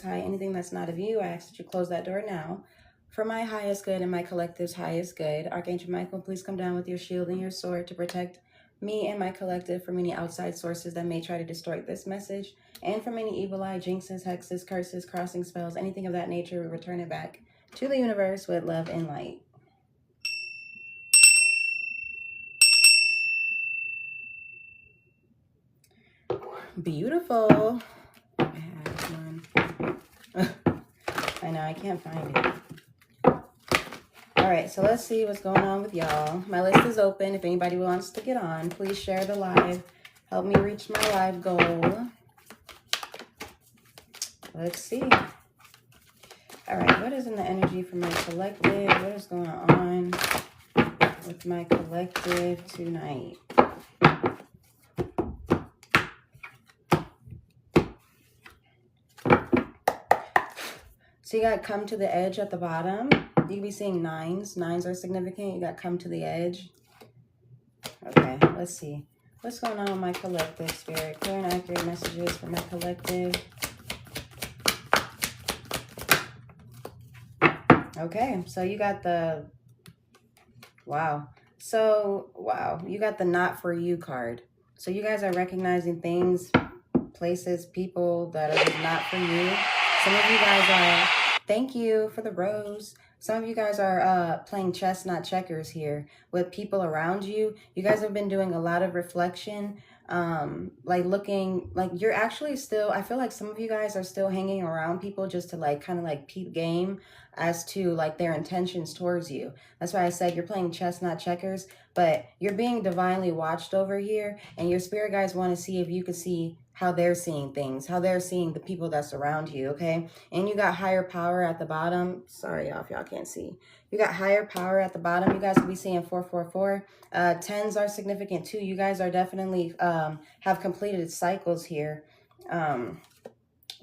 high, anything that's not of you, I ask that you close that door now. For my highest good and my collective's highest good, Archangel Michael, please come down with your shield and your sword to protect me and my collective from any outside sources that may try to distort this message, and from any evil eye, jinxes, hexes, curses, crossing spells, anything of that nature. We return it back to the universe with love and light. Beautiful. I have one. I know, I can't find it. All right, so let's see what's going on with y'all. My list is open. If anybody wants to get on, please share the live. Help me reach my live goal. Let's see. All right, what is in the energy for my collective? What is going on with my collective tonight? So you got come to the edge at the bottom. You can be seeing nines. Nines are significant. You got come to the edge. Okay, let's see. What's going on with my collective, Spirit? Clear and accurate messages for my collective. Okay, so you got the... Wow. So, wow. You got the not for you card. So you guys are recognizing things, places, people that are just not for you. Some of you guys are... Thank you for the rose. Some of you guys are playing chess, not checkers here with people around you. You guys have been doing a lot of reflection, like looking, like you're actually still, I feel like some of you guys are still hanging around people just to like kind of like peep game as to like their intentions towards you. That's why I said you're playing chess, not checkers, but you're being divinely watched over here, and your spirit guys want to see if you can see how they're seeing things, how they're seeing the people that surround you, okay? And you got higher power at the bottom. Sorry, y'all, if y'all can't see. You got higher power at the bottom. You guys will be seeing 444. Tens are significant too. You guys are definitely have completed cycles here.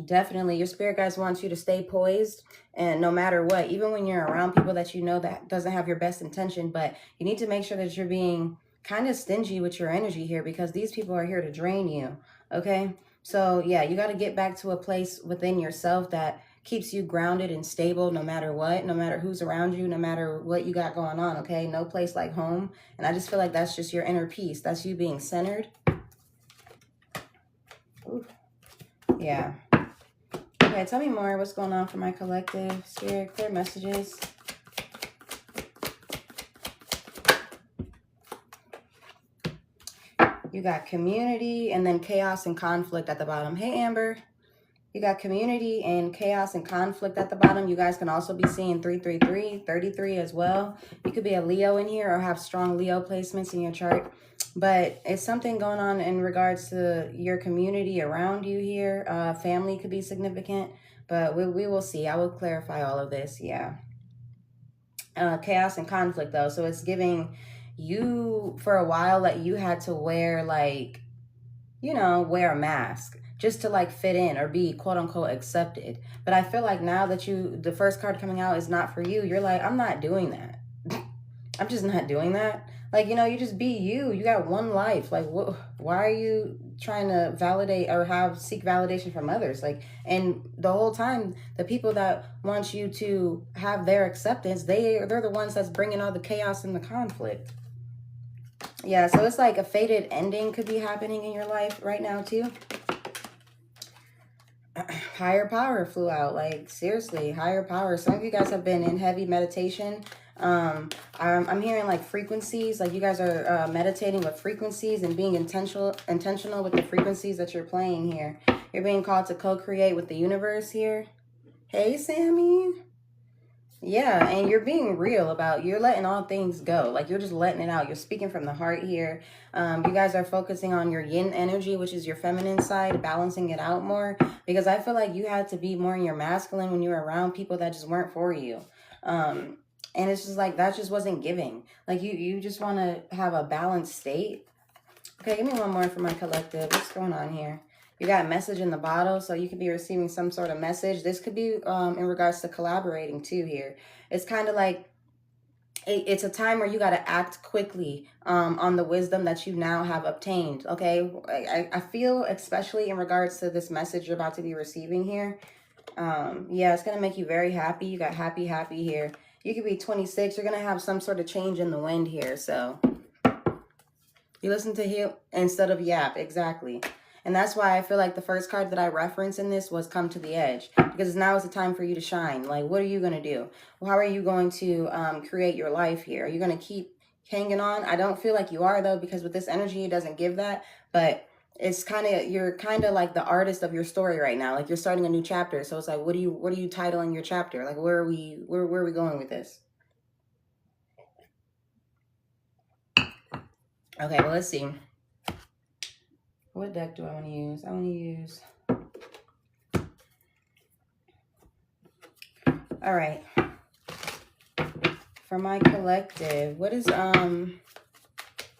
Definitely, your spirit guys want you to stay poised, and no matter what, even when you're around people that you know that doesn't have your best intention, but you need to make sure that you're being kind of stingy with your energy here, because these people are here to drain you. Okay, so yeah, you got to get back to a place within yourself that keeps you grounded and stable no matter what, no matter who's around you, no matter what you got going on. Okay, no place like home. And I just feel like that's just your inner peace. That's you being centered. Ooh. Yeah. Okay, tell me more. What's going on for my collective? Spirit, clear messages. You got community and then chaos and conflict at the bottom. Hey, Amber. You got community and chaos and conflict at the bottom. You guys can also be seeing 333, 33 as well. You could be a Leo in here or have strong Leo placements in your chart. But it's something going on in regards to your community around you here. Family could be significant, but we will see. I will clarify all of this. Yeah. Chaos and conflict, though. So it's giving you, for a while, that you had to wear, like, you know, wear a mask just to like fit in or be quote unquote accepted. But I feel like now that the first card coming out is not for you, you're like, I'm not doing that. I'm just not doing that. Like, you know, you just be you. You got one life. Like, why are you trying to validate or seek validation from others? Like, and the whole time, the people that want you to have their acceptance, they're the ones that's bringing all the chaos and the conflict. Yeah, so it's like a fated ending could be happening in your life right now too. Higher power flew out. Like, seriously, higher power. Some of you guys have been in heavy meditation. I'm hearing like frequencies, like you guys are meditating with frequencies and being intentional with the frequencies that you're playing here. You're being called to co-create with the universe here. Hey, Sammy. Yeah, and you're being real about, you're letting all things go. Like, you're just letting it out. You're speaking from the heart here. You guys are focusing on your yin energy, which is your feminine side, balancing it out more. Because I feel like you had to be more in your masculine when you were around people that just weren't for you. And it's just like, that just wasn't giving. Like, you just want to have a balanced state. Okay, give me one more for my collective. What's going on here? You got a message in the bottle, so you could be receiving some sort of message. This could be in regards to collaborating too here. It's kind of like it's a time where you got to act quickly on the wisdom that you now have obtained, okay? I feel, especially in regards to this message you're about to be receiving here, Yeah, it's going to make you very happy. You got happy, happy here. You could be 26. You're going to have some sort of change in the wind here. So you listen to heal instead of yap. Exactly. And that's why I feel like the first card that I referenced in this was come to the edge. Because now is the time for you to shine. Like, what are you going to do? Well, how are you going to create your life here? Are you going to keep hanging on? I don't feel like you are, though, because with this energy, it doesn't give that. But it's kind of, you're kind of like the artist of your story right now. Like, you're starting a new chapter. So it's like, what are you titling your chapter? Like, where are we going with this? Okay, well, let's see. What deck do I want to use? I want to use... All right. For my collective, what is,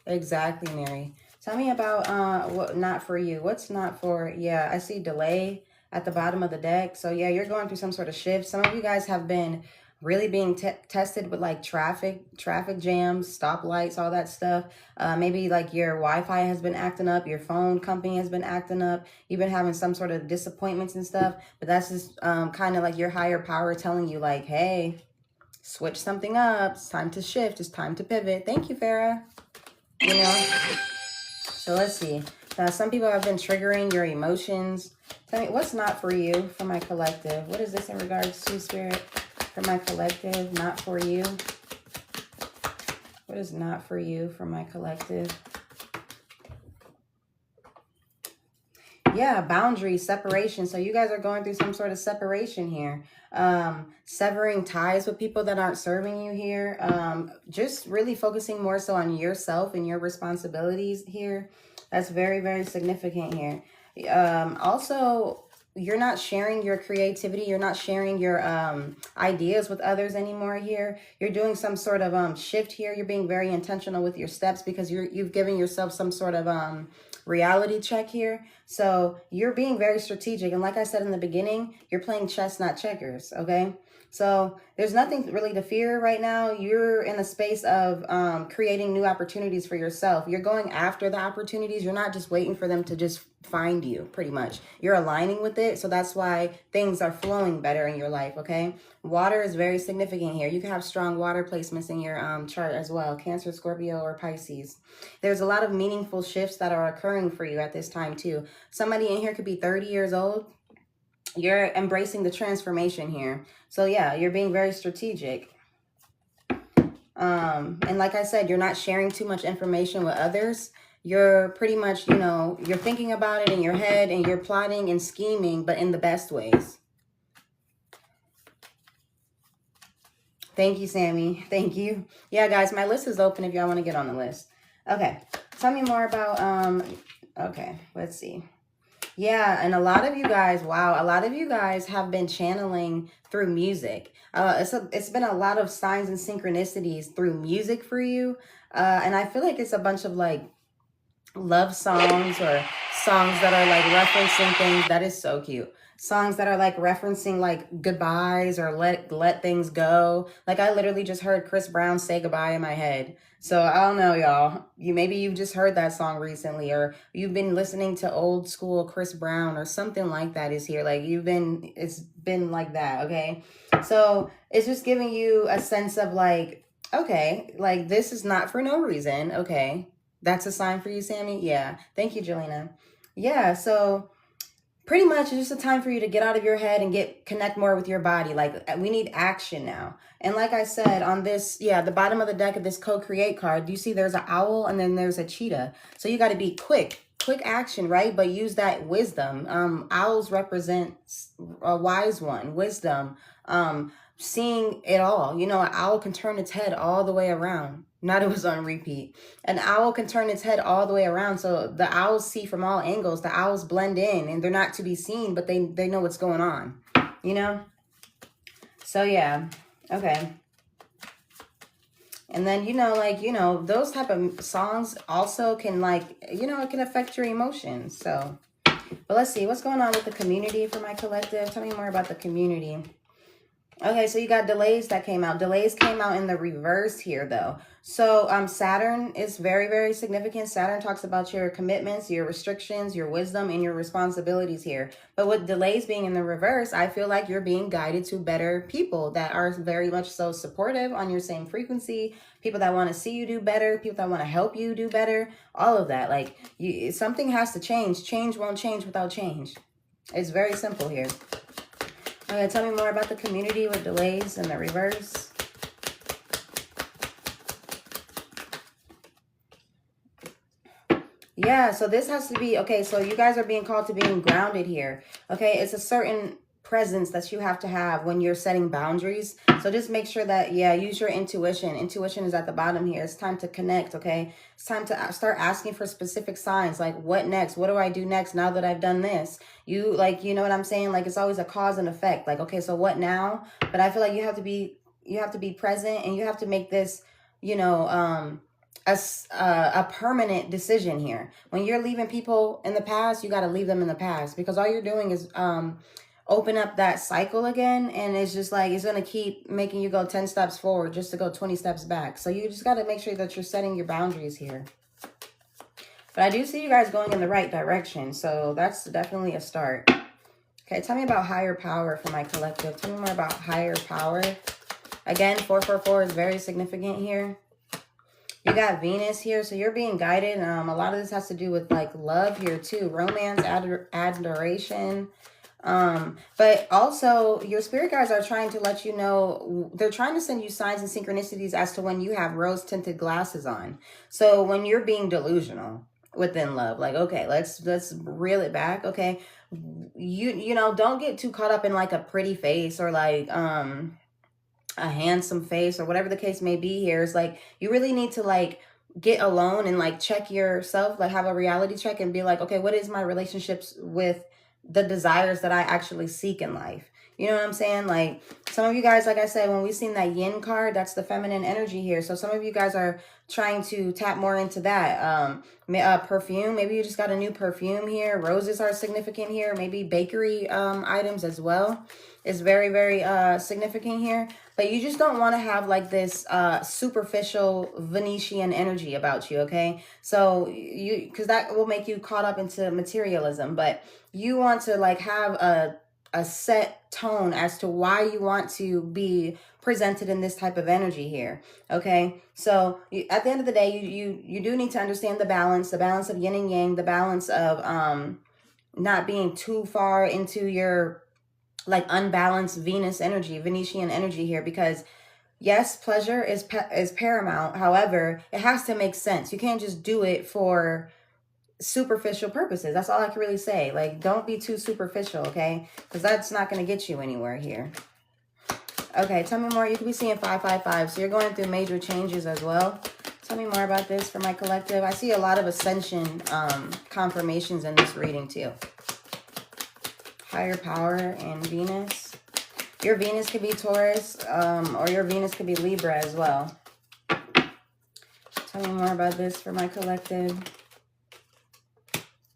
exactly, Mary. Tell me about, what not for you. What's not for, yeah, I see delay at the bottom of the deck. So, yeah, you're going through some sort of shift. Some of you guys have been really being tested with, like, traffic jams, stoplights, all that stuff. Maybe, like, your Wi-Fi has been acting up. Your phone company has been acting up. You've been having some sort of disappointments and stuff. But that's just kind of like your higher power telling you, like, hey, switch something up. It's time to shift. It's time to pivot. Thank you, Farah. You know? So let's see. Now, some people have been triggering your emotions. Tell me, what's not for you for my collective? What is this in regards to, Spirit? For my collective, not for you. What is not for you for my collective? Yeah, boundaries, separation. So you guys are going through some sort of separation here. Severing ties with people that aren't serving you here. Just really focusing more so on yourself and your responsibilities here. That's very, very significant here. Also, you're not sharing your creativity. You're not sharing your ideas with others anymore here. You're doing some sort of shift here. You're being very intentional with your steps because you've given yourself some sort of reality check here. So you're being very strategic. And like I said in the beginning, you're playing chess, not checkers. Okay. So there's nothing really to fear right now. You're in a space of creating new opportunities for yourself. You're going after the opportunities. You're not just waiting for them to just find you, pretty much. You're aligning with it. So that's why things are flowing better in your life, okay? Water is very significant here. You can have strong water placements in your chart as well. Cancer, Scorpio, or Pisces. There's a lot of meaningful shifts that are occurring for you at this time, too. Somebody in here could be 30 years old. You're embracing the transformation here. So yeah, you're being very strategic. And like I said, you're not sharing too much information with others. You're pretty much, you know, you're thinking about it in your head and you're plotting and scheming, but in the best ways. Thank you, Sammy. Thank you. Yeah, guys, my list is open if y'all want to get on the list. Okay. Tell me more about, okay, let's see. Yeah, and a lot of you guys, wow, a lot of you guys have been channeling through music. It's been a lot of signs and synchronicities through music for you. And I feel like it's a bunch of like love songs or songs that are like referencing things. That is so cute. Songs that are like referencing like goodbyes or let things go. Like I literally just heard Chris Brown say goodbye in my head. So I don't know, y'all. Maybe you've just heard that song recently, or you've been listening to old school Chris Brown or something like that is here. Like it's been like that, okay? So it's just giving you a sense of like, okay, like this is not for no reason, okay? That's a sign for you, Sammy? Yeah. Thank you, Jelena. Yeah, so pretty much it's just a time for you to get out of your head and connect more with your body. Like we need action now. And like I said on this, yeah, the bottom of the deck of this co-create card, you see there's an owl and then there's a cheetah. So you got to be quick action, right? But use that wisdom. Owls represent a wise one, wisdom, seeing it all. You know, an owl can turn its head all the way around. Not it was on repeat. An owl can turn its head all the way around. So the owls see from all angles. The owls blend in and they're not to be seen, but they know what's going on, you know? So yeah, okay. And then, you know, like, you know, those type of songs also can like, you know, it can affect your emotions. So, but let's see what's going on with the community for my collective. Tell me more about the community. Okay, so you got delays that came out. Delays came out in the reverse here, though. So Saturn is very, very significant. Saturn talks about your commitments, your restrictions, your wisdom, and your responsibilities here. But with delays being in the reverse, I feel like you're being guided to better people that are very much so supportive on your same frequency, people that want to see you do better, people that want to help you do better, all of that. Like, something has to change. Change won't change without change. It's very simple here. Okay, tell me more about the community with delays in the reverse. Yeah, so this has to be, okay, so you guys are being called to being grounded here. Okay, it's a certain presence that you have to have when you're setting boundaries. So just make sure that, yeah, use your intuition. Intuition is at the bottom here. It's time to connect, okay? It's time to start asking for specific signs, like what next? What do I do next now that I've done this? You know what I'm saying? Like, it's always a cause and effect. Like, okay, so what now? But I feel like you have to be present, and you have to make this, you know, a permanent decision here. When you're leaving people in the past, you got to leave them in the past, because all you're doing is open up that cycle again, and it's just like it's going to keep making you go 10 steps forward just to go 20 steps back. So you just got to make sure that you're setting your boundaries here. But I do see you guys going in the right direction, so that's definitely a start. Okay, tell me about higher power for my collective. Tell me more about higher power. Again, 444 is very significant here. You got Venus here, so you're being guided. A lot of this has to do with like love here too, romance, adoration. But also your spirit guides are trying to let you know, they're trying to send you signs and synchronicities as to when you have rose tinted glasses on. So when you're being delusional within love, like, okay, let's reel it back. Okay, you know, don't get too caught up in like a pretty face or like a handsome face or whatever the case may be here. Is like you really need to like get alone and like check yourself, like have a reality check and be like, okay, what is my relationships with the desires that I actually seek in life? You know what I'm saying? Like some of you guys, like I said, when we've seen that yin card, that's the feminine energy here. So some of you guys are trying to tap more into that. Perfume, maybe you just got a new perfume here. Roses are significant here. Maybe bakery items as well is very, very significant here. But you just don't want to have like this superficial Venetian energy about you, okay? So because that will make you caught up into materialism. But you want to like have a set tone as to why you want to be presented in this type of energy here, okay? So at the end of the day, you do need to understand the balance of yin and yang, the balance of not being too far into your like unbalanced Venetian energy here, because yes, pleasure is paramount. However, it has to make sense. You can't just do it for superficial purposes. That's all I can really say. Like, don't be too superficial, okay? Because that's not going to get you anywhere here. Okay, tell me more. You could be seeing 555. So you're going through major changes as well. Tell me more about this for my collective. I see a lot of ascension confirmations in this reading too. Higher power and Venus. Your Venus could be Taurus, or your Venus could be Libra as well. Tell me more about this for my collective.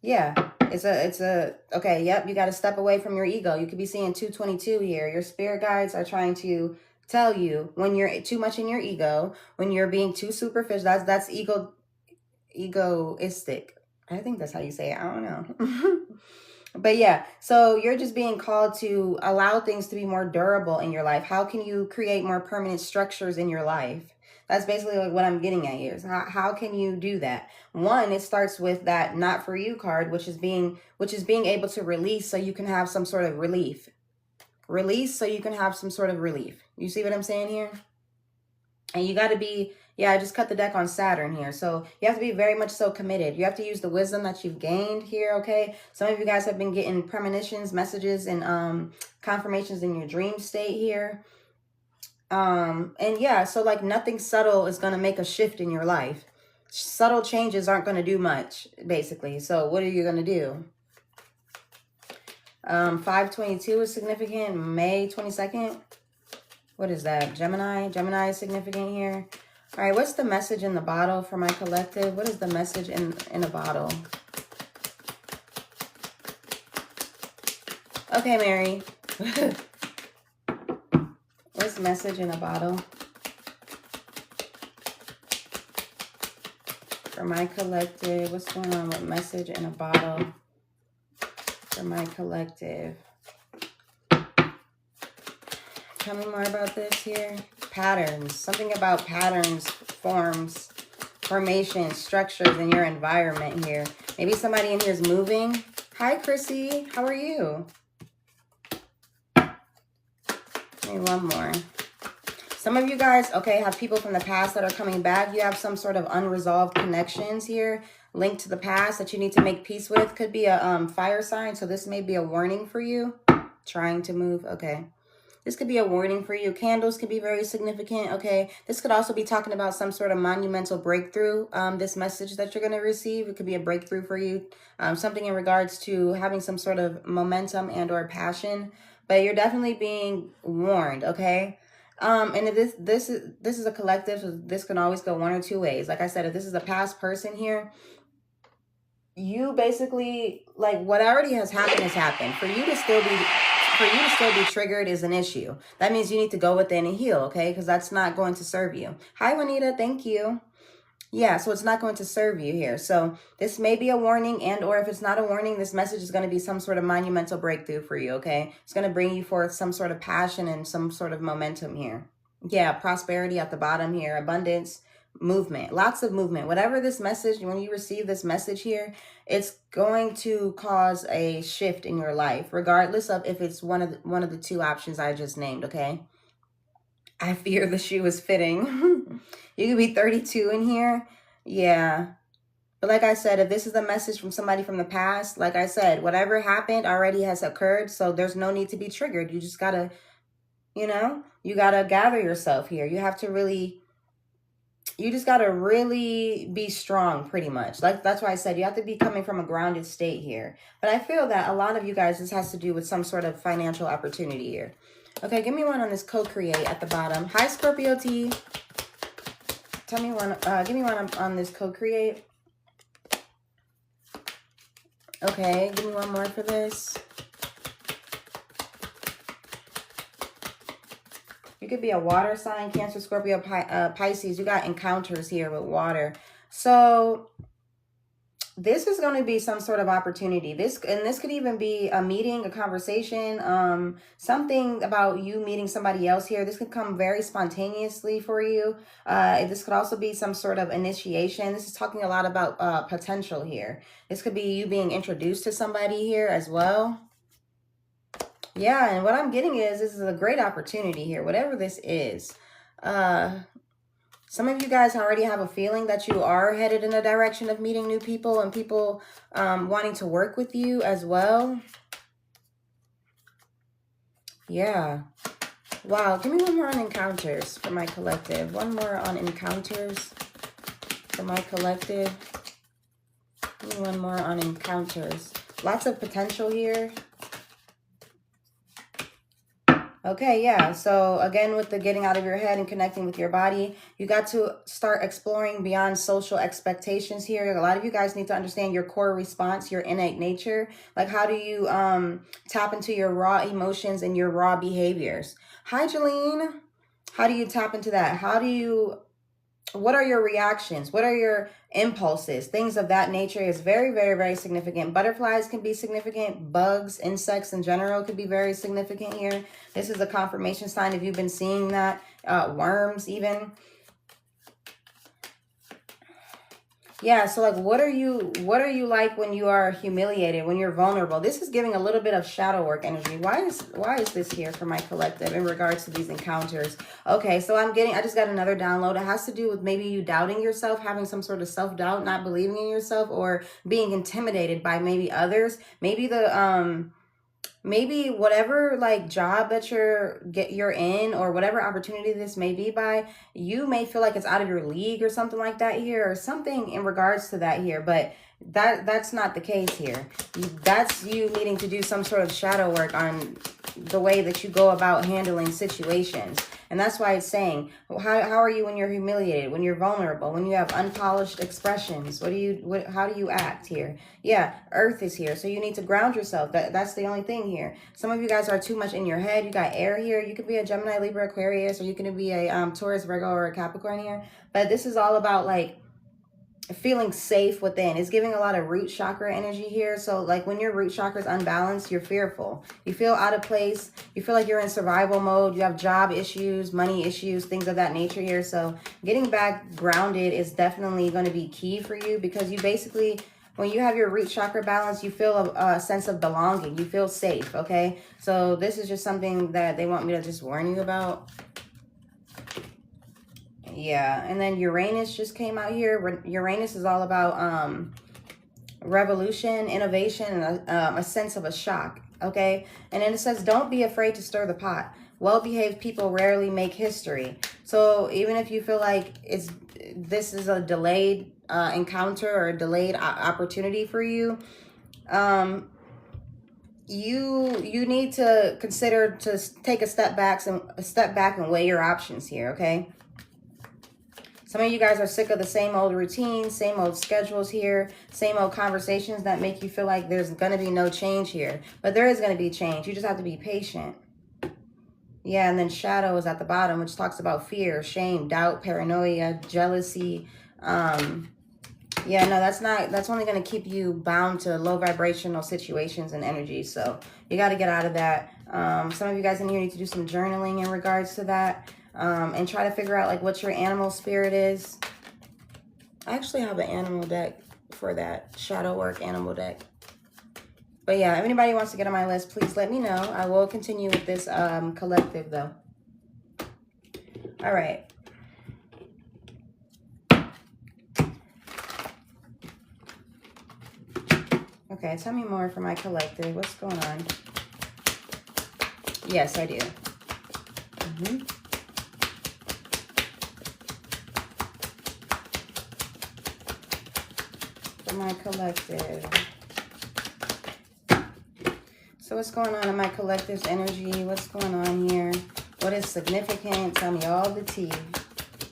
Yeah, it's a okay, yep, you got to step away from your ego. You could be seeing 222 here. Your spirit guides are trying to tell you when you're too much in your ego, when you're being too superficial, that's egoistic. I think that's how you say it. I don't know. But yeah, so you're just being called to allow things to be more durable in your life. How can you create more permanent structures in your life? That's basically like what I'm getting at here. Is how can you do that? One, it starts with that not for you card, which is being able to release so you can have some sort of relief. Release so you can have some sort of relief. You see what I'm saying here? And you got to be, yeah, I just cut the deck on Saturn here. So you have to be very much so committed. You have to use the wisdom that you've gained here, okay? Some of you guys have been getting premonitions, messages, and confirmations in your dream state here. And yeah, so like nothing subtle is going to make a shift in your life. Subtle changes aren't going to do much, basically. So what are you going to do? 522 is significant. May 22nd. What is that? Gemini? Gemini is significant here. All right, what's the message in the bottle for my collective? What is the message in a bottle? Okay, Mary. this message in a bottle for my collective? What's going on with message in a bottle for my collective? Tell me more about this here. Patterns. Something about patterns, forms, formations, structures in your environment here. Maybe somebody in here is moving. Hi, Chrissy. How are you? Maybe one more. Some of you guys, okay, have people from the past that are coming back. You have some sort of unresolved connections here linked to the past that you need to make peace with. Could be a fire sign, so this may be a warning for you. Trying to move, okay. This could be a warning for you. Candles could be very significant, okay. This could also be talking about some sort of monumental breakthrough, this message that you're going to receive. It could be a breakthrough for you, something in regards to having some sort of momentum and or passion. But you're definitely being warned, okay. And if this is a collective, so this can always go one or two ways. Like I said, if this is a past person here, you basically, like, what already has happened. For you to still be triggered is an issue. That means you need to go within and heal, okay? Because that's not going to serve you. Hi, Juanita. Thank you. Yeah, so it's not going to serve you here. So this may be a warning, and or if it's not a warning, this message is going to be some sort of monumental breakthrough for you, okay? It's going to bring you forth some sort of passion and some sort of momentum here. Yeah, prosperity at the bottom here, abundance, movement, lots of movement. Whatever this message, when you receive this message here, it's going to cause a shift in your life, regardless of if it's one of the two options I just named, okay? I fear the shoe is fitting. You could be 32 in here. Yeah. But like I said, if this is a message from somebody from the past, like I said, whatever happened already has occurred. So there's no need to be triggered. You just got to, you know, you got to gather yourself here. You have to really, you just got to really be strong pretty much. Like that's why I said you have to be coming from a grounded state here. But I feel that a lot of you guys, this has to do with some sort of financial opportunity here. Okay, give me one on this co-create at the bottom. Hi, Scorpio T. Tell me one, give me one on this co-create. Okay, give me one more for this. You could be a water sign, Cancer, Scorpio, Pisces. You got encounters here with water. So this is going to be some sort of opportunity. This could even be a meeting, a conversation, something about you meeting somebody else here. This could come very spontaneously for you. This could also be some sort of initiation. This is talking a lot about potential here. This could be you being introduced to somebody here as well. Yeah, and what I'm getting is this is a great opportunity here, whatever this is. Some of you guys already have a feeling that you are headed in a direction of meeting new people and people wanting to work with you as well. Yeah. Wow. Give me one more on encounters for my collective. One more on encounters for my collective. Give me one more on encounters. Lots of potential here. Okay, yeah. So again, with the getting out of your head and connecting with your body, you got to start exploring beyond social expectations here. A lot of you guys need to understand your core response, your innate nature. Like, how do you tap into your raw emotions and your raw behaviors? Hi, Jeline. How do you tap into that? What are your reactions? What are your impulses? Things of that nature is very, very, very significant. Butterflies can be significant. Bugs, insects in general could be very significant here. This is a confirmation sign if you've been seeing that. Worms even. Yeah, so like what are you like when you are humiliated, when you're vulnerable? This is giving a little bit of shadow work energy. Why is this here for my collective in regards to these encounters? Okay, so I just got another download. It has to do with maybe you doubting yourself, having some sort of self-doubt, not believing in yourself, or being intimidated by maybe others. Maybe whatever like job that you're in, or whatever opportunity this may be by, you may feel like it's out of your league or something like that here, or something in regards to that here, but that's not the case here. That's you needing to do some sort of shadow work on the way that you go about handling situations. And that's why it's saying, how are you when you're humiliated, when you're vulnerable, when you have unpolished expressions? How do you act here? Yeah, Earth is here. So you need to ground yourself. That's the only thing here. here. Some of you guys are too much in your head. You got air here. You could be a Gemini, Libra, Aquarius, or you could be a Taurus, Virgo, or a Capricorn here. But this is all about like feeling safe within. It's giving a lot of root chakra energy here. So like when your root chakra is unbalanced, you're fearful. You feel out of place. You feel like you're in survival mode. You have job issues, money issues, things of that nature here. So getting back grounded is definitely going to be key for you, because you basically, when you have your root chakra balance, you feel a sense of belonging. You feel safe, okay? So this is just something that they want me to just warn you about. Yeah, and then Uranus just came out here. Uranus is all about revolution, innovation, and a sense of a shock, okay? And then it says, don't be afraid to stir the pot. Well-behaved people rarely make history. So even if you feel like this is a delayed encounter or a delayed opportunity for you, you need to consider to take a step back and weigh your options here, okay? Some of you guys are sick of the same old routines, same old schedules here, same old conversations that make you feel like there's going to be no change here. But there is going to be change. You just have to be patient. Yeah, and then shadow is at the bottom, which talks about fear, shame, doubt, paranoia, jealousy. Yeah, no, that's only going to keep you bound to low vibrational situations and energy. So you got to get out of that. Some of you guys in here need to do some journaling in regards to that. And try to figure out like what your animal spirit is. I actually have an animal deck for that, shadow work animal deck. But yeah, if anybody wants to get on my list, please let me know. I will continue with this collective though. All right. Okay, tell me more for my collective. What's going on? Yes, I do. For my collective. So what's going on in my collective's energy? What's going on here? What is significant? Tell me all the tea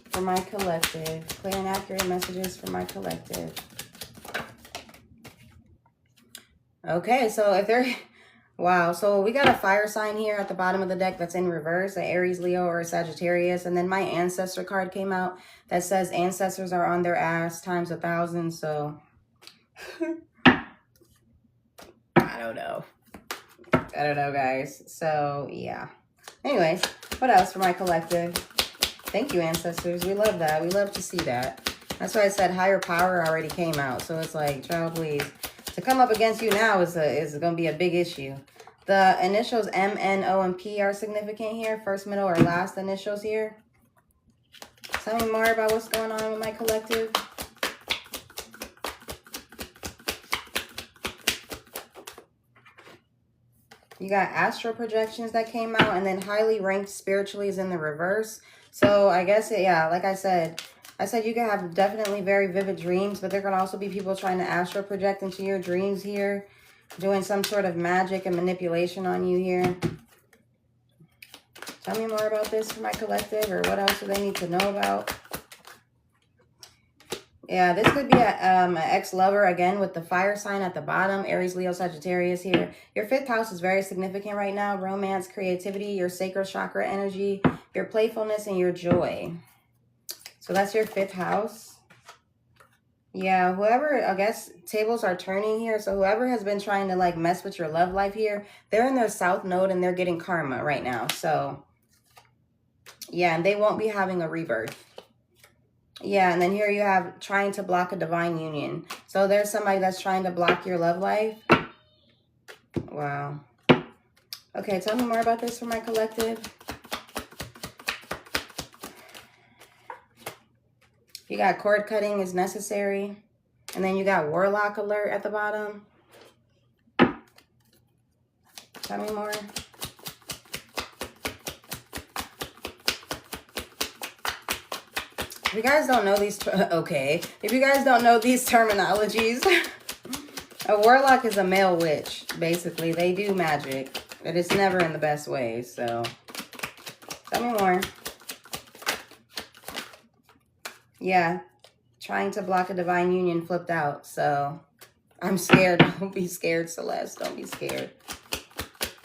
for my collective. Clear and accurate messages for my collective. Okay, so if they're... Wow, so we got a fire sign here at the bottom of the deck that's in reverse, an Aries, Leo, or a Sagittarius. And then my ancestor card came out that says ancestors are on their ass times 1,000. So I don't know. I don't know, guys. So yeah. Anyways, what else for my collective? Thank you, ancestors. We love that. We love to see that. That's why I said higher power already came out. So it's like, child, please. To come up against you now is going to be a big issue. The initials M, N, O, and P are significant here. First, middle, or last initials here. Tell me more about what's going on with my collective. You got astral projections that came out, and then highly ranked spiritually is in the reverse. So I guess, yeah, like I said you can have definitely very vivid dreams, but there can also be people trying to astral project into your dreams here, doing some sort of magic and manipulation on you here. Tell me more about this for my collective, or what else do they need to know about? Yeah, this could be an ex-lover, again, with the fire sign at the bottom. Aries, Leo, Sagittarius here. Your 5th house is very significant right now. Romance, creativity, your sacral chakra energy, your playfulness, and your joy. So that's your 5th house. Yeah, whoever, I guess, tables are turning here. So whoever has been trying to, like, mess with your love life here, they're in their south node and they're getting karma right now. So, yeah, and they won't be having a rebirth. Yeah, and then here you have trying to block a divine union. So there's somebody that's trying to block your love life. Wow. Okay, tell me more about this for my collective. You got cord cutting is necessary. And then you got warlock alert at the bottom. Tell me more. If you guys don't know these, okay. If you guys don't know these terminologies, a warlock is a male witch, basically. They do magic, but it's never in the best ways, so tell me more. Yeah, trying to block a divine union flipped out, so I'm scared. Don't be scared, Celeste. Don't be scared.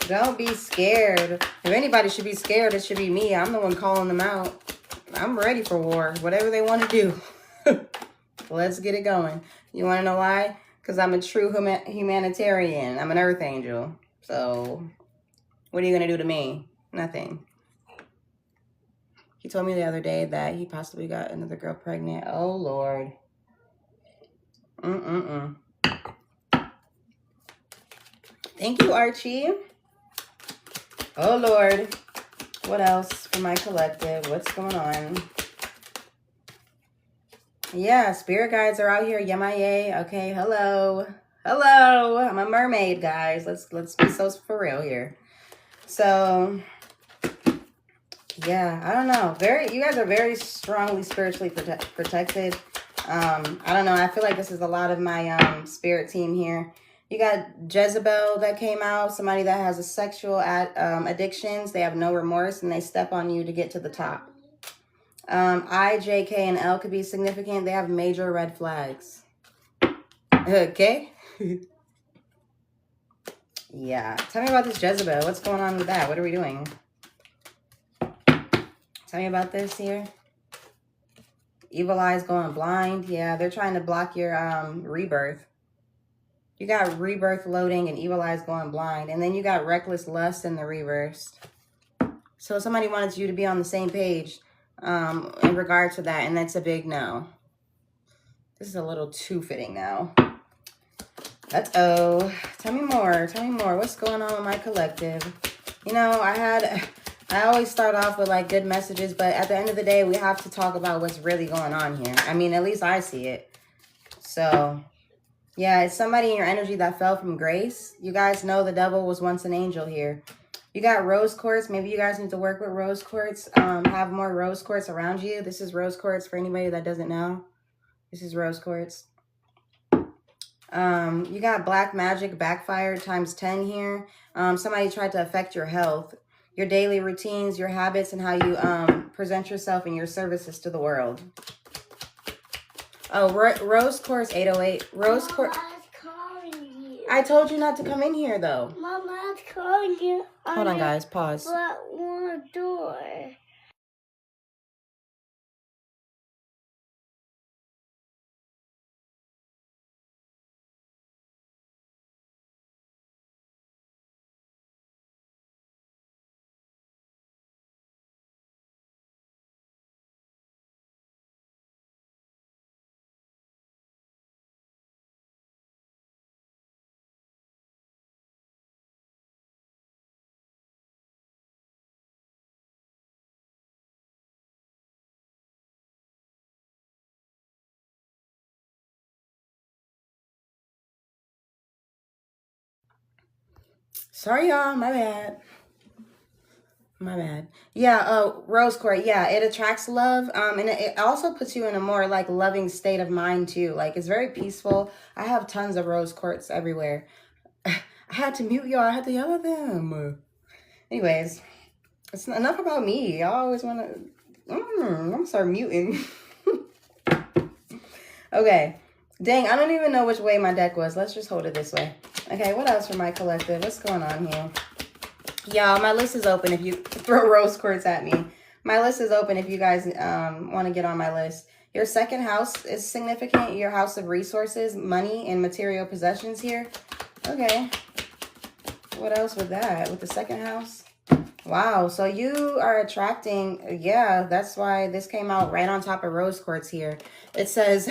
Don't be scared. If anybody should be scared, it should be me. I'm the one calling them out. I'm ready for war. Whatever they want to do. Let's get it going. You want to know why? Because I'm a true humanitarian. I'm an earth angel. So what are you going to do to me? Nothing. He told me the other day that he possibly got another girl pregnant. Oh, Lord. Thank you, Archie. Oh, Lord. What else for my collective? What's going on? Yeah, spirit guides are out here. Yamaye. Okay, hello. Hello. I'm a mermaid, guys. Let's be so for real here. So, yeah, I don't know. You guys are very strongly spiritually protected. I don't know. I feel like this is a lot of my spirit team here. You got Jezebel that came out, somebody that has a sexual addictions. They have no remorse and they step on you to get to the top. I, J, K, and L could be significant. They have major red flags. Okay. Yeah. Tell me about this Jezebel. What's going on with that? What are we doing? Tell me about this here. Evil eyes going blind. Yeah, they're trying to block your rebirth. You got rebirth loading and evil eyes going blind. And then you got reckless lust in the reverse. So somebody wanted you to be on the same page in regard to that. And that's a big no. This is a little too fitting now. Uh-oh. Tell me more. Tell me more. What's going on with my collective? You know, I always start off with like good messages, but at the end of the day, we have to talk about what's really going on here. I mean, at least I see it. So, yeah, it's somebody in your energy that fell from grace. You guys know the devil was once an angel here. You got rose quartz. Maybe you guys need to work with rose quartz. Have more rose quartz around you. This is rose quartz for anybody that doesn't know. This is rose quartz. You got black magic backfired times 10 here. Somebody tried to affect your health, your daily routines, your habits, and how you present yourself and your services to the world. Oh, rose quartz 808. Rose quartz. I told you not to come in here, though. Mama's calling you. Hold on, guys. Pause. One door. Sorry, y'all. My bad. My bad. Yeah, rose quartz. Yeah, it attracts love. And it also puts you in a more like loving state of mind too. Like it's very peaceful. I have tons of rose quartz everywhere. I had to mute y'all. I had to yell at them. Anyways, it's enough about me. I always want to. I'm gonna start muting. Okay. Dang, I don't even know which way my deck was. Let's just hold it this way. Okay, what else for my collective? What's going on here? Y'all, my list is open if you throw rose quartz at me. My list is open if you guys want to get on my list. Your second house is significant. Your house of resources, money, and material possessions here. Okay. What else with that? With the second house? Wow. So you are attracting. Yeah, that's why this came out right on top of rose quartz here. It says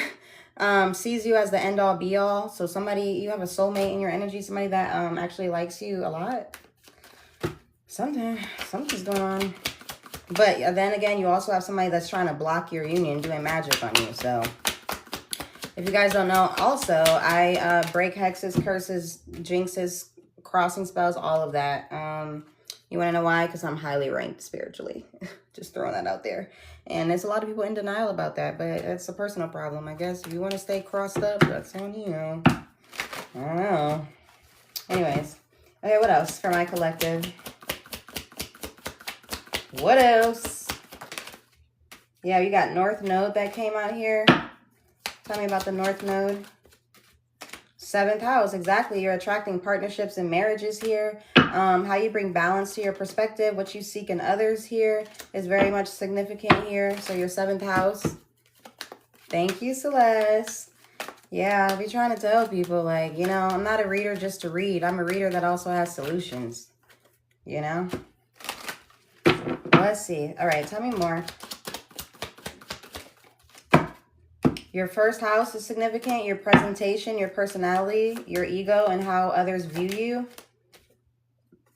sees you as the end all be all. So you have a soulmate in your energy. Somebody that actually likes you a lot. Something's going on. But then again, you also have somebody that's trying to block your union, doing magic on you. So if you guys don't know, also, I break hexes, curses, jinxes, crossing spells, all of that. You want to know why? Because I'm highly ranked spiritually. Just throwing that out there. And there's a lot of people in denial about that, but it's a personal problem, I guess. If you want to stay crossed up, that's on you. I don't know. Anyways. Okay, what else for my collective? What else? Yeah, you got North Node that came out here. Tell me about the North Node. 7th house, exactly. You're attracting partnerships and marriages here. How you bring balance to your perspective, what you seek in others here is very much significant here. So your 7th house. Thank you, Celeste. Yeah, I'll be trying to tell people, like, you know, I'm not a reader just to read. I'm a reader that also has solutions, you know? Let's see. All right, tell me more. Your 1st house is significant. Your presentation, your personality, your ego, and how others view you.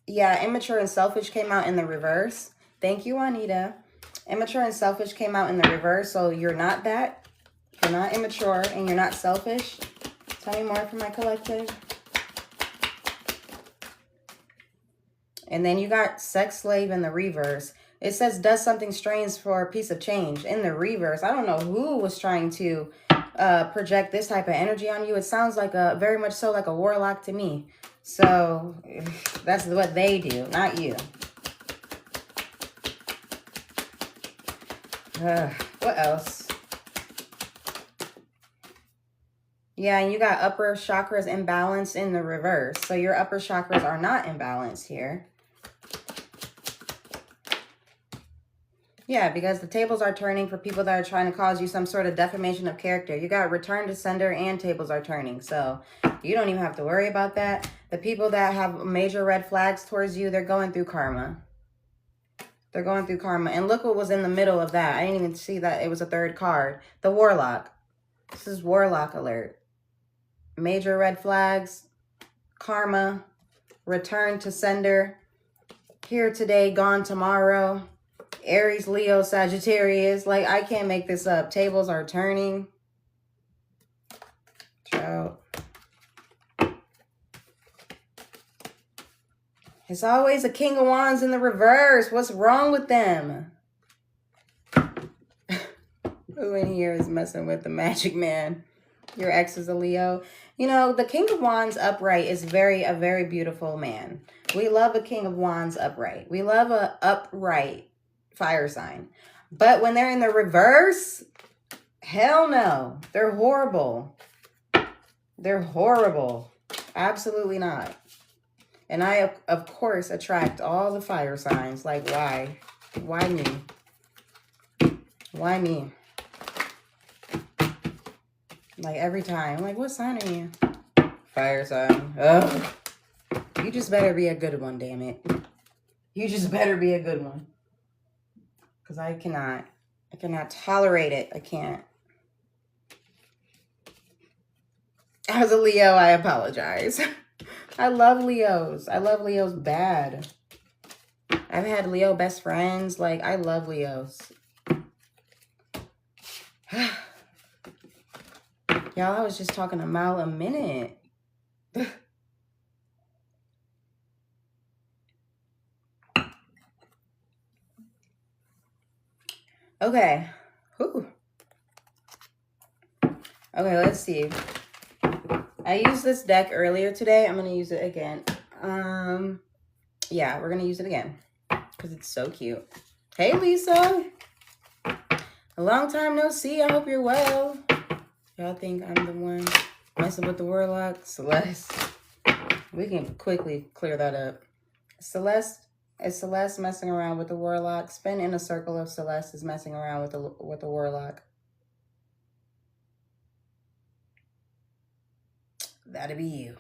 Yeah, immature and selfish came out in the reverse. Thank you, Juanita. Immature and selfish came out in the reverse. So you're not that. You're not immature and you're not selfish. Tell me more from my collective. And then you got sex slave in the reverse. It says does something strange for a piece of change in the reverse. I don't know who was trying to project this type of energy on you. It sounds like very much so like a warlock to me. So that's what they do, not you. What else? Yeah, and you got upper chakras imbalanced in the reverse. So your upper chakras are not imbalanced here. Yeah, because the tables are turning for people that are trying to cause you some sort of defamation of character. You got return to sender and tables are turning. So you don't even have to worry about that. The people that have major red flags towards you, they're going through karma. They're going through karma. And look what was in the middle of that. I didn't even see that it was a 3rd card. The warlock. This is warlock alert. Major red flags, karma, return to sender, here today, gone tomorrow. Aries, Leo, Sagittarius. Like, I can't make this up. Tables are turning. Trout. It's always a King of Wands in the reverse. What's wrong with them? Who in here is messing with the magic man? Your ex is a Leo. You know, the King of Wands upright is a very beautiful man. We love a King of Wands upright. We love a upright fire sign. But when they're in the reverse, hell no. They're horrible. They're horrible. Absolutely not. And I, of course, attract all the fire signs. Like, why? Why me? Why me? Like, every time. Like, what sign are you? Fire sign. Ugh. You just better be a good one, damn it. You just better be a good one. Because I cannot tolerate it. I can't. As a Leo, I apologize. I love Leos. I love Leos bad. I've had Leo best friends. Like, I love Leos. Y'all, I was just talking a mile a minute. Okay. Whew. Okay, let's see. I used this deck earlier today. I'm going to use it again. Yeah, we're going to use it again because it's so cute. Hey, Lisa. A long time no see. I hope you're well. Y'all think I'm the one messing with the warlock? Celeste. We can quickly clear that up. Celeste, is Celeste messing around with the warlock? Spin in a circle of Celeste is messing around with the warlock. That'll be you.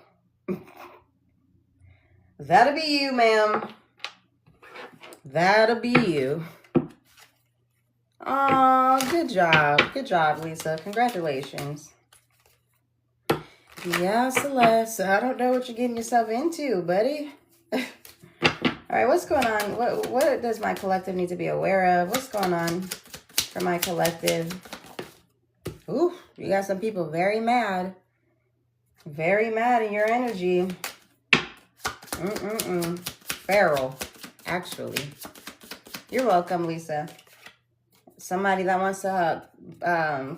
That'll be you, ma'am. That'll be you. Oh, good job. Good job, Lisa. Congratulations. Yeah, Celeste. I don't know what you're getting yourself into, buddy. All right, what's going on? What does my collective need to be aware of? What's going on for my collective? Ooh, you got some people very mad. Very mad in your energy. Feral, actually. You're welcome, Lisa. Somebody that wants to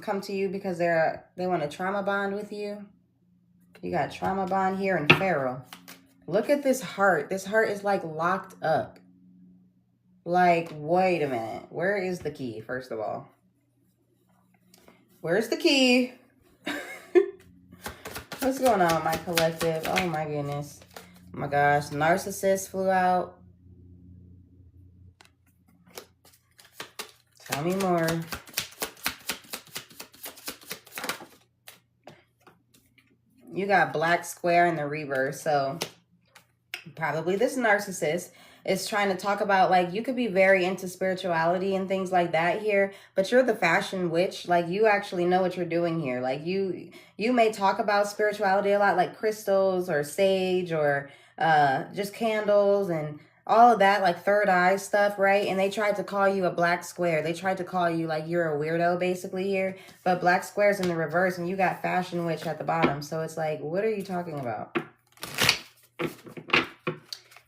come to you because they want a trauma bond with you. You got trauma bond here and feral. Look at this heart. This heart is like locked up. Like, wait a minute. Where is the key, first of all? Where's the key? What's going on with my collective? Oh my goodness. Oh my gosh. Narcissist flew out. Tell me more. You got black square in the reverse. So probably this narcissist is trying to talk about, like, you could be very into spirituality and things like that here, but you're the fashion witch. Like, you actually know what you're doing here. Like, you may talk about spirituality a lot, like crystals or sage or just candles and all of that, like third eye stuff, right? And they tried to call you a black square. They tried to call you like you're a weirdo basically here, but black square's in the reverse and you got fashion witch at the bottom. So it's like, what are you talking about?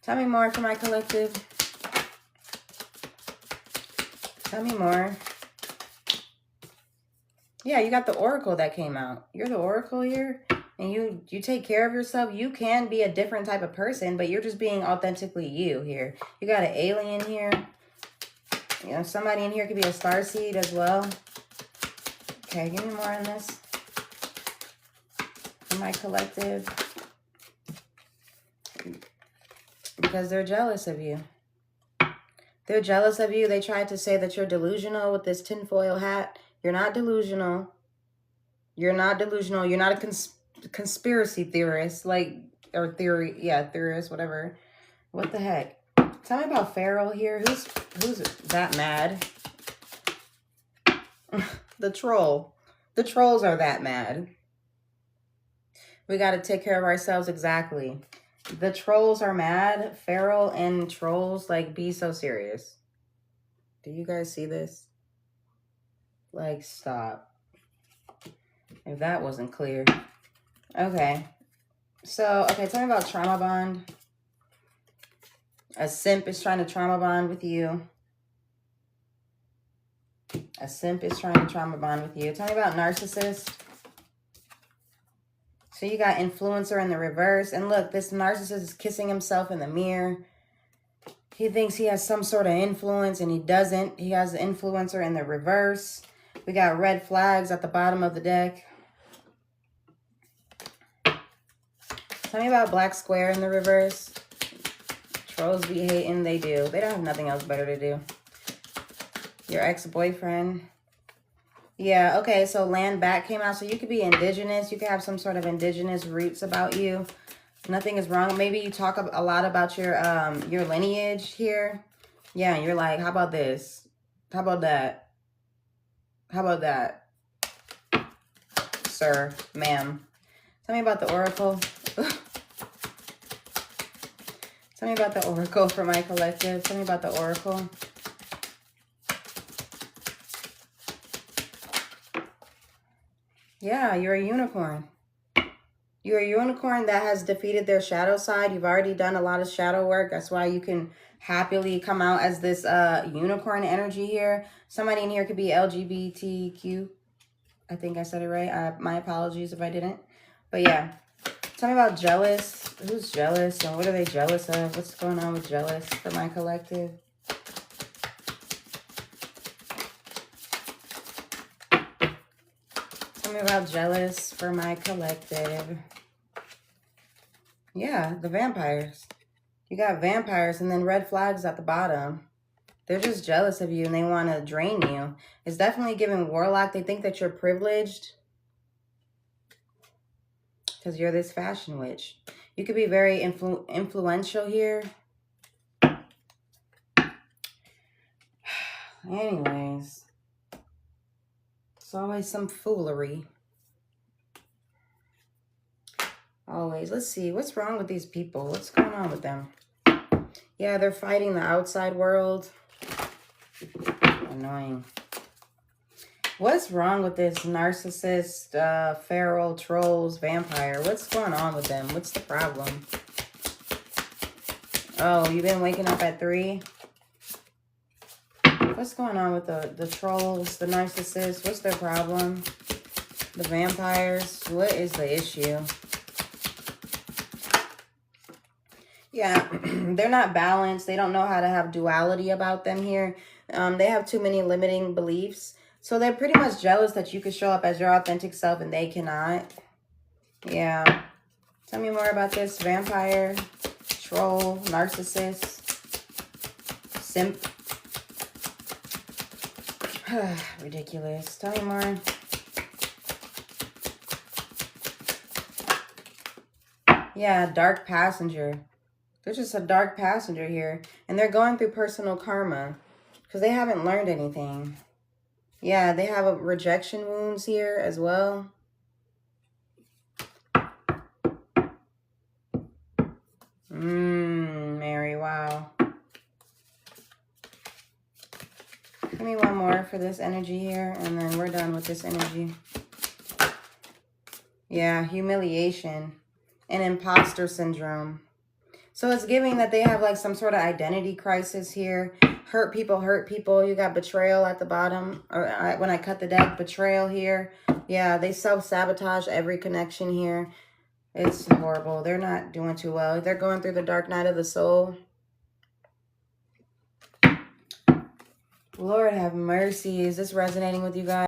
Tell me more for my collective. Tell me more. Yeah, you got the oracle that came out. You're the oracle here. And you take care of yourself. You can be a different type of person, but you're just being authentically you here. You got an alien here. You know, somebody in here could be a starseed as well. Okay, give me more on this. For my collective. Because they're jealous of you. They're jealous of you. They tried to say that you're delusional with this tinfoil hat. You're not delusional. You're not delusional. You're not a conspiracy theorist, like, or theorist, whatever. What the heck? Tell me about Feral here. Who's that mad? The troll. The trolls are that mad. We got to take care of ourselves. Exactly. The trolls are mad. Feral and trolls, like, be so serious. Do you guys see this? Like, stop. If that wasn't clear. Okay. So, okay, tell me about trauma bond. A simp is trying to trauma bond with you. A simp is trying to trauma bond with you. Tell me about narcissist. So you got influencer in the reverse. And look, this narcissist is kissing himself in the mirror. He thinks he has some sort of influence and he doesn't. He has the influencer in the reverse. We got red flags at the bottom of the deck. Tell me about black square in the reverse. Trolls be hating. They do. They don't have nothing else better to do. Your ex-boyfriend. Yeah, okay, so land back came out. So you could be indigenous. You could have some sort of indigenous roots about you. Nothing is wrong. Maybe you talk a lot about your lineage here. Yeah, and you're like, how about this? How about that? How about that? Sir, ma'am. Tell me about the oracle. Tell me about the oracle for my collective. Tell me about the oracle. Yeah, you're a unicorn. You're a unicorn that has defeated their shadow side. You've already done a lot of shadow work. That's why you can happily come out as this unicorn energy here. Somebody in here could be LGBTQ. I think I said it right. My apologies if I didn't. But yeah. Tell me about jealous. Who's jealous and what are they jealous of? What's going on with jealous for my collective? Tell me about jealous for my collective. Yeah, the vampires. You got vampires and then red flags at the bottom. They're just jealous of you and they want to drain you. It's definitely giving warlock. They think that you're privileged because you're this fashion witch. You could be very influential here. Anyways, it's always some foolery. Always. Let's see. What's wrong with these people? What's going on with them? Yeah, they're fighting the outside world. Annoying. What's wrong with this narcissist, feral, trolls, vampire? What's going on with them? What's the problem? Oh, you've been waking up at 3? What's going on with the trolls, the narcissists? What's their problem? The vampires? What is the issue? Yeah, they're not balanced. They don't know how to have duality about them here. They have too many limiting beliefs. So they're pretty much jealous that you can show up as your authentic self and they cannot. Yeah. Tell me more about this vampire, troll, narcissist, simp. Ridiculous. Tell me more. Yeah, dark passenger. There's just a dark passenger here. And they're going through personal karma because they haven't learned anything. Yeah, they have a rejection wounds here as well. Mary, wow. Give me one more for this energy here, and then we're done with this energy. Yeah, humiliation and imposter syndrome. So it's giving that they have like some sort of identity crisis here. Hurt people. You got betrayal at the bottom. Or when I cut the deck, betrayal here. Yeah, they self-sabotage every connection here. It's horrible. They're not doing too well. They're going through the dark night of the soul. Lord have mercy. Is this resonating with you guys?